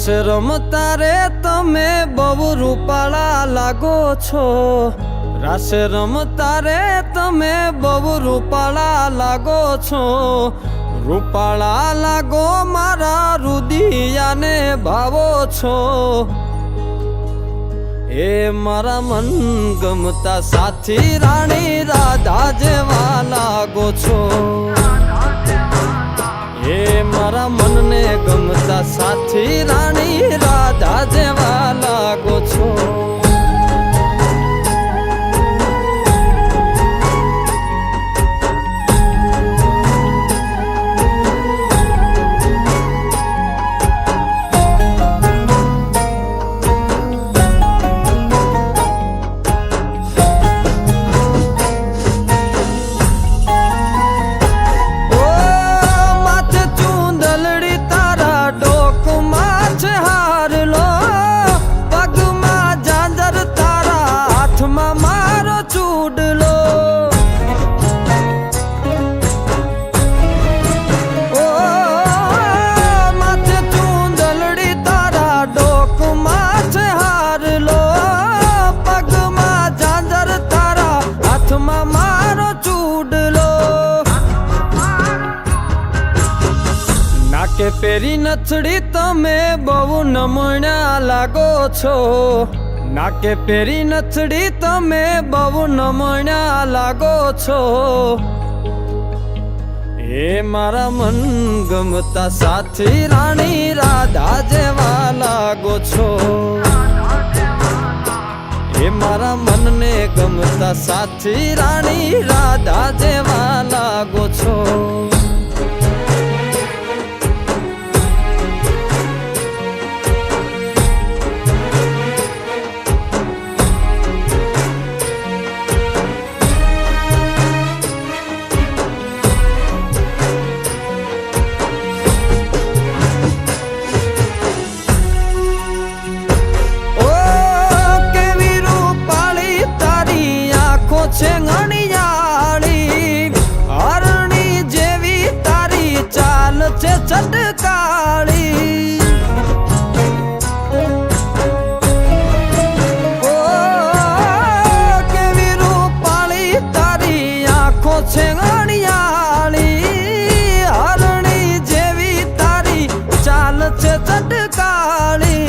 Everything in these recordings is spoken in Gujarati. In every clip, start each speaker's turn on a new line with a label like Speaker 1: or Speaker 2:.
Speaker 1: રમતા રે તમે બહુ રૂપાળા લાગો છો, રાસ રમતા રે તમે બહુ રૂપાળા લાગો છો, રૂપાળા લાગો મારા રુદિયાને ભાવો છો, એ મારા મન ગમતા સાથી રાણી રાધા જેવા લાગો છો, એ મારા મનને ગમતા સાથી રાણી રાધા જેવા લાગો છો. કે પેરી નથડી તમે બહુ નમણ્યા લાગો છો, નાકે પેરી નથડી તમે બહુ નમણ્યા લાગો છો, એ મારા મન ગમતા સાથી રાણી રાધા જેવા લાગો છો, એ મારા મનને ગમતા સાથી રાણી રાધા જેવા લાગો છો. છે ઘણિયાળી હરણી જેવી તારી ચાલ છે ચટકાળી, ઓ કેવી રૂપાળી તારી આંખો છે ઘણિયાળી હરણી જેવી તારી ચાલ છે ચટકાળી,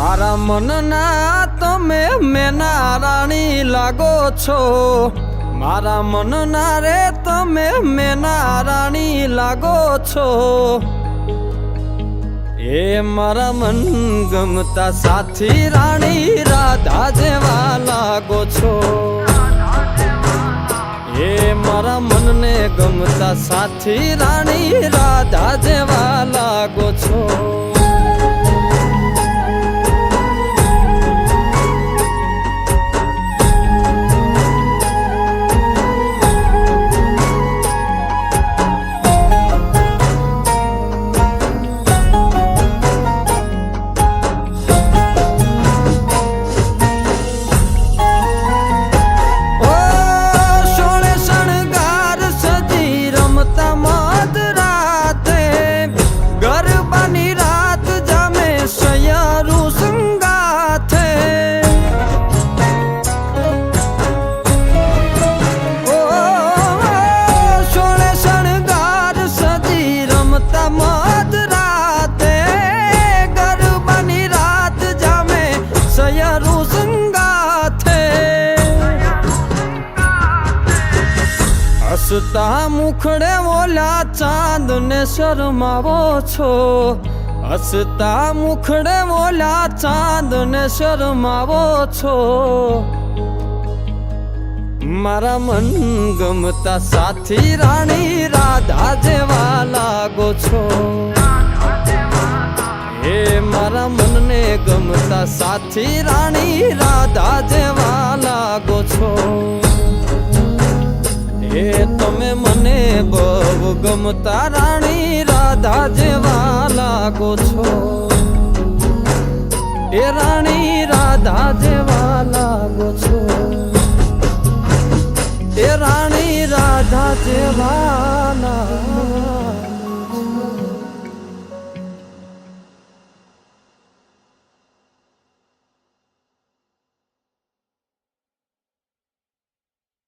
Speaker 1: મારા મનના તમે મેના રાણી લાગો છો, મારા મનના રે તમે મેના રાણી લાગો છો, એ મારા મન ગમતા સાથી રાણી રાધા જેવા લાગો છો, એ મારા મનને ગમતા સાથી રાણી રાધા જેવા લાગો છો. હસતા મુખડે ઓલા ચાંદ ને શરમાવો છો, હસતા મુખડે ઓલા ચાંદ ને શરમાવો છો, મારા મન ગમતા સાથી રાણી રાધા જેવા લાગો છો, એ મારા મનને ગમતા સાથી રાણી રાધા જેવા લાગો છો, એ તમે મને બહુ ગમતા રાણી રાધા જેવા લાગો છો, એ રાણી રાધા જેવા લાગો છો, એ રાણી રાધા જેવા લાગો